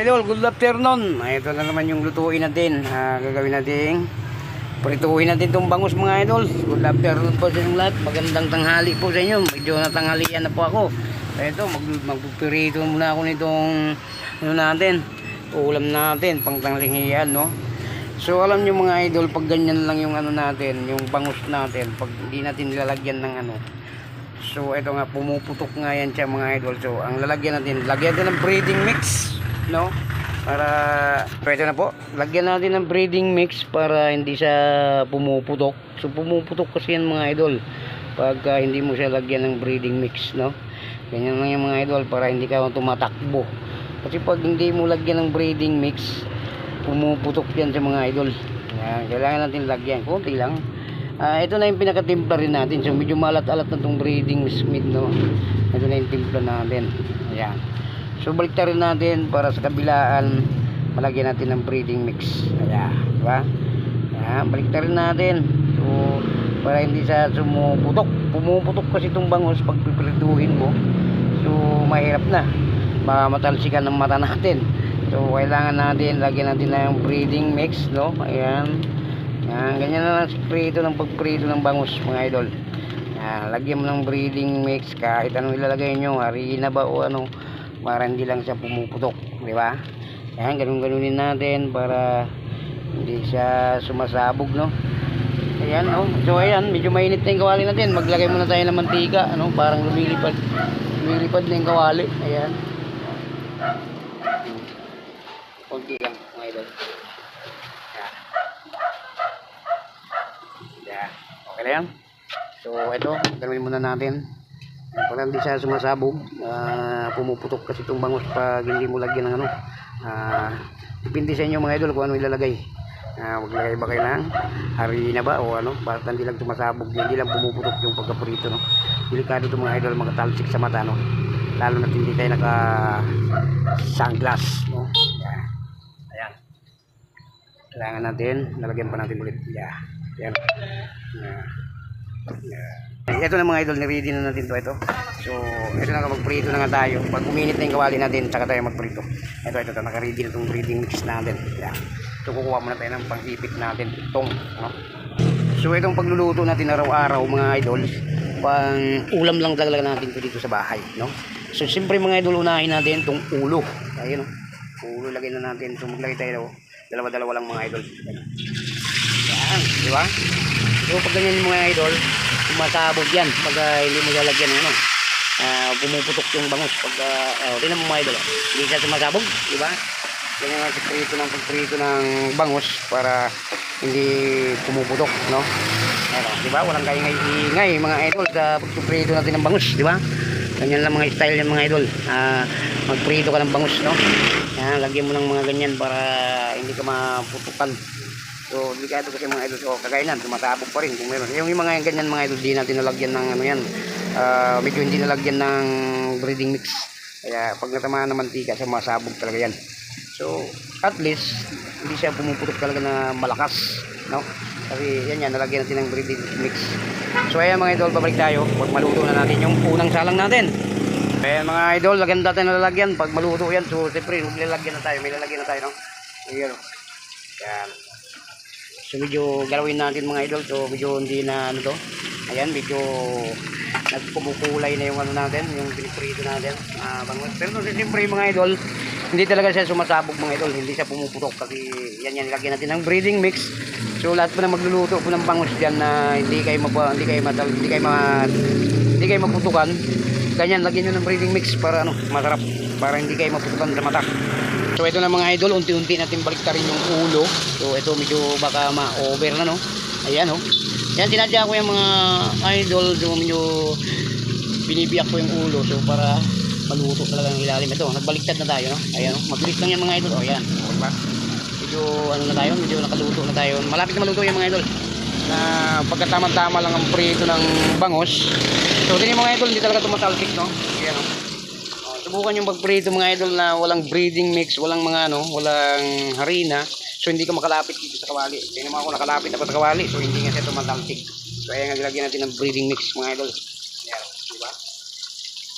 idol, good afternoon. Ito na naman yung lutuin natin. Gagawin natin, prituhin natin itong bangus mga idol. Good afternoon po sa inyong lahat. Magandang tanghali po sa inyo. Medyo natanghalian na po ako. Ito, magpupirito muna ako nitong natin, ulam natin, pang tanghalian, no? So alam nyo mga idol, pag ganyan lang yung natin, yung bangus natin, pag hindi natin nilalagyan ng so ito nga, pumuputok nga yan siya mga idol. So ang lalagyan natin, lagyan natin ng breeding mix, no? Para pwede na po, lagyan natin ng breeding mix para hindi siya pumuputok. So pumuputok kasi yan mga idol pag hindi mo siya lagyan ng breeding mix, no? Ganyan lang yung mga idol, para hindi ka tumatakbo. Kasi pag hindi mo lagyan ng breeding mix, pumuputok yan sa mga idol. Yan, kailangan natin lagyan konti lang. Ito na yung pinakatimpla rin natin. So medyo malat-alat na itong breeding mix, no? Ito na yung timpla natin. Ayan. So baliktad rin natin para sa kabilaan malagyan natin ng breeding mix. Ayan, diba? Ayan, baliktad rin natin. So para hindi siya sumuputok. Pumuputok kasi itong bangus pag pipirituhin mo. So mahirap na, baka matalsikan ng mata natin. So kailangan natin lagyan natin ng breeding mix, no? Ayan. Yan, ganyan na lang prito ng pagprito ng bangus mga idol. Yan, lagyan mo ng breeding mix kahit anong ilalagay nyo, harina ba o ano, para hindi lang siya pumuputok, di ba? Yan, ganun-ganunin natin para hindi siya sumasabog, no? Ayan, oh. So ayan, medyo mainit na yung kawali natin. Maglagay muna tayo ng mantika, ano, parang lumilipad na yung kawali. Ayan. Konti lang mga idol. Okay na yan. So ito, gawin muna natin para hindi siya sumasabog. Pumuputok kasi itong bangus pag hindi mo lagyan ng depende sa inyo mga idol kung ano ilalagay. Maglagay ba kayo ng harina ba o ano, basta hindi lang sumasabog, hindi lang pumuputok yung pagkaprito, no? Delikado ito mga idol, magkatalsik sa mata, no? Lalo na hindi tayo naka sunglass, no? Ayan, kailangan natin lalagyan pa natin ulit. Yan. Ito na mga idol, ni-ready na natin ito. So ito na, magprito na nga tayo. Pag uminit na yung kawali natin, saka tayo magprito. Ito, naka-ready na itong breeding mix natin. Yan. So kukuha muna tayo ng pang-ipit natin itong, no? So itong pagluluto natin araw-araw mga idol, pang ulam lang talaga natin ito dito sa bahay, no? So siyempre mga idol, unahin natin itong ulo. Ayun, no? Ulo lagay na natin. So maglagay tayo dalawa-dalawa lang mga idol. Yan, di ba? So pag ganyan mga idol, sumasabog yan pag hindi mo lalagyan ng pumuputok yung bangus pag tingnan mo mga idol, hindi siya sumasabog, di ba? Ganyan ang sekreto ng pagprito ng bangus para hindi pumuputok, no? Di ba? Walang kaingay mga idol sa pagprito natin ng bangus, di ba? Ganyan lang mga style yan mga idol. Magprito ka ng bangus, no? Yan, lagyan mo ng mga ganyan para hindi ka maputukan. So delikado kasi mga idol. So kagaya nan, sumasabog pa rin kung meron. Yung mga ganyan mga idol, di natin nalagyan ng ano yan. Medyo hindi nalagyan ng breeding mix. Kaya pag natamaan ng mantika, sumasabog talaga yan. So at least hindi siya pumuputok talaga na malakas, no? Kasi yan, nalagyan natin ng breeding mix. So ayan mga idol, babalik tayo pag maluto na natin yung unang salang natin. Ayan mga idol, lagyan natin na lalagyan pag maluto yan. So siyempre, maglalagyan na tayo, may lalagyan na tayo, no? Ayan, yan. So medyo galawin natin mga idol. So medyo hindi na ano to. Ayan, medyo nagkumukulay na yung ano natin, yung piniprito natin, bangus. Pero siyempre mga idol, hindi talaga siya sumasabog mga idol, hindi siya pumuputok kasi yan, nilagyan natin ng breeding mix. So lahat po na magluluto po ng bangus diyan na hindi kayo maputukan, ganyan lagyan niyo ng breeding mix para ano, masarap, para hindi kayo maputukan sa mata. So ito na mga idol, unti-unti natin baliktarin yung ulo. So ito medyo baka ma-over na, no? Ayan, no? Yan, sinadya ko yung mga idol. So medyo binibiyak ko yung ulo. So para maluto talaga ng ilalim. Ito, nagbaliktad na tayo, no? Ayan, no? Mabilis lang yan mga idol. O yan, diba? Medyo ano na tayo, medyo nakaluto na tayo. Malapit na maluto yung mga idol. Na pagkatama-tama lang ang prito ng bangus. So din yung mga idol, hindi talaga tumatalsik, no? Ayan, no? Subukan yung magprito mga idol na walang breeding mix, walang mga ano, walang harina. So hindi ka makalapit dito sa kawali. Tingnan mo ako, nakalapit ako sa kawali. So hindi nga siya tumatalsik. So ayan, naglagyan natin ng breeding mix mga idol. Ayan, diba?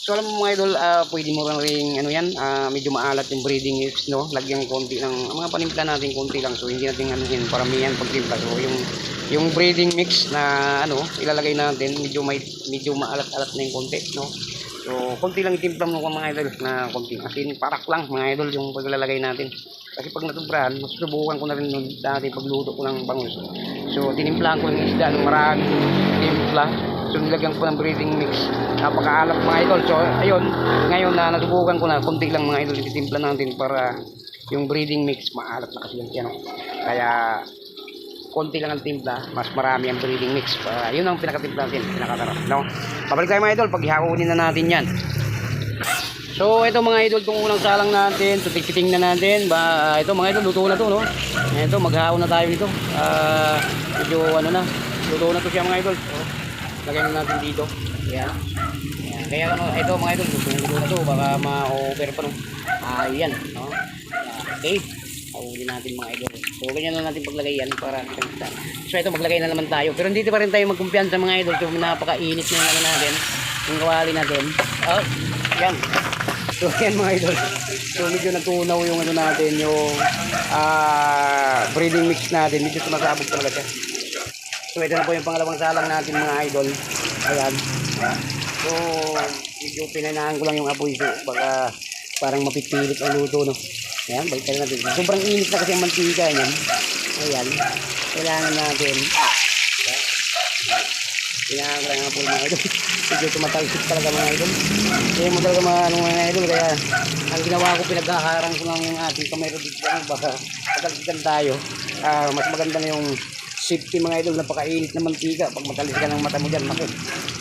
So alam mo mga idol, pwede mo rin ano yan, medyo maalat yung breeding mix, no? Lagyan konti ng mga panimpla natin konti lang. So hindi natin anuhin paramihan pagtimpla. So yung breeding mix na ano, ilalagay natin medyo maalat-alat na yung konti, no? So konti lang itimpla mo mga idol na konti. As in parak lang mga idol yung paglalagay natin. Kasi pag natubrahan, masusubukan ko na rin nun dati pagluto ko ng bangus. So tinimplahan ko ng isda ng maraming timpla. So nilagyan ko ng breeding mix. Napakaalap mga idol. So ayun, ngayon na nasubukan ko na konti lang mga idol ititimpla natin para yung breeding mix maalat na kasi yan. Kaya konti lang ang timpla, mas marami ang breeding mix. Yun ang pinakatimpla natin, pinakatarap, no? Pabalik tayo mga idol pag ihaunin na natin yan. So ito mga idol, itong unang salang natin, so tikiting na natin. Ito mga idol, luto na to, no? Ito, maghahaon na tayo nito. Medyo ano na, luto na to siya mga idol. So, lagyan natin dito. Yan. Yan. Kaya ano, ito mga idol, luto na to, baka ma-over pa, no? Yan, no? Okay, haunin natin mga idol. So ganyan na natin paglagay yan para kita. So ito, maglagay na naman tayo. Pero hindi pa rin tayo magkumpiyansa mga idol. So napakainit na yung ano natin, yung kawali natin. Yan. So yan mga idol. So medyo natunaw yung ano natin, yung breeding mix natin. Medyo sumasabog talaga siya. So ito na po yung pangalawang salang natin mga idol. Ayan. So medyo pinanahan ko lang yung apoy. So baka parang mapipilit ang luto, no? Ayan, balikan natin. Sobrang init na kasi ang mantika niyan. Ayan. Kailangan natin. Kailangan ko lang ang apoy mga idol. Medyo tumatalsik talaga mga idol. Kaya mo talaga mga idol. Kaya ang ginawa ko, pinaghaharang ko lang yung ating kamay dito. Baka matalsikan tayo. Mas maganda na yung safety mga idol. Napakainit na mantika. Pag matalsikan ng mata mo dyan, naku,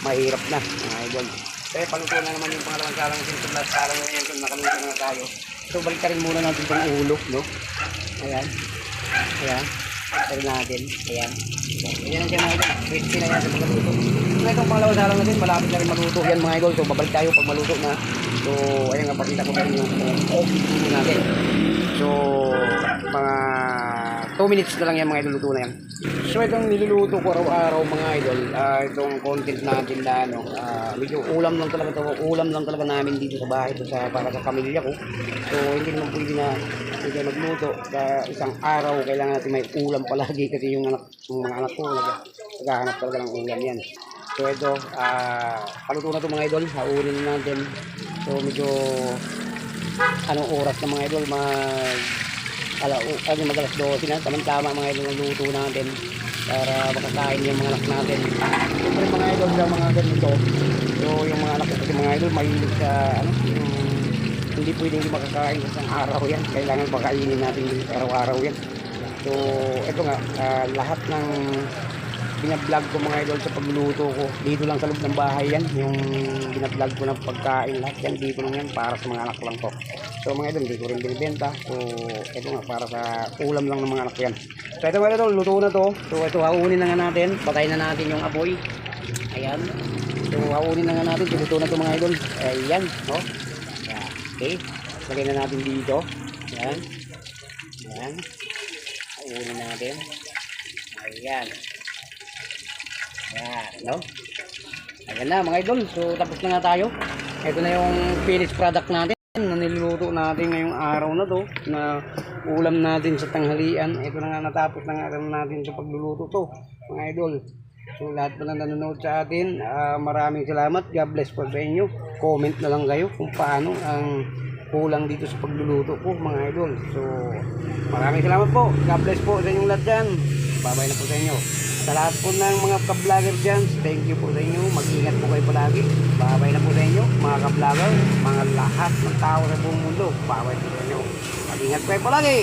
mahirap na mga idol. Kaya paluto na naman yung pangalawang salang natin. Ito last salang na yun. Nakaluto na tayo. So balik rin muna natin itong ulo, no? Ayan. Ayan. Balik natin. Ayan. Ayan ang siya mga idol. Crispy na yan sa pagkaluto. So itong pangalawang salang natin, malapit na rin maluto yan mga idol. So babalik tayo pag maluto na. So ayan nga, pakita ko pa rin yung luto natin. So mga 2 minutes na lang yan mga idol, luto na yan. So itong niluluto ko araw-araw mga idol, itong content natin na ano, medyo ulam lang talaga namin dito sa bahay, para sa pamilya ko. So hindi naman pwede na hindi magluto sa isang araw, kailangan natin may ulam palagi kasi yung mga anak ko naghahanap talaga ng ulam yan. So ito, paluto na ito mga idol, haunin natin. So medyo anong oras na mga idol, magalas 12 na, tama mga idol ng luto natin para makakain yung mga anak natin. Siyempre mga idol sa mga ganito, so yung mga anak ko kasi mga idol mahilig sa ano, hindi pwedeng makakain sa isang araw yan, kailangan pakainin natin araw-araw yan. So ito nga, lahat ng binablog ko mga idol sa pagluluto ko dito lang sa loob ng bahay yan, yung binablog ko ng pagkain, lahat yan dito lang yan, para sa mga anak ko lang to. So mga idol, hindi ko rin binibenta. So ito nga, para sa ulam lang ng mga anak yan. So ito mga idol, luto na to. So ito, haunin na nga natin, patayin na natin yung apoy. Ayan. So haunin na nga natin, luto na to mga idol. Ayan, no? Okay, lagay na natin dito. Ayan. Ayan. Haunin na natin. Ayan. Ayan, no? Ayan na mga idol. So tapos na nga tayo. Ito na yung finished product natin na niluluto natin ngayong araw na to, na ulam natin sa tanghalian. Ito na nga, natapos na nga natin sa pagluluto to mga idol. So lahat po na nanonood sa atin, maraming salamat. God bless po sa inyo. Comment na lang kayo kung paano ang kulang dito sa pagluluto ko mga idol. So maraming salamat po. God bless po sa inyong lahat dyan. Bye-bye na po sa inyo. Sa lahat po ng mga ka-vlogger dyan, thank you po sa inyo. Mag-ingat po kayo palagi. Bye-bye na po sa inyo, mga ka-vlogger, mga lahat ng tao sa buong mundo. Bye-bye po sa inyo. Mag-ingat po kayo palagi.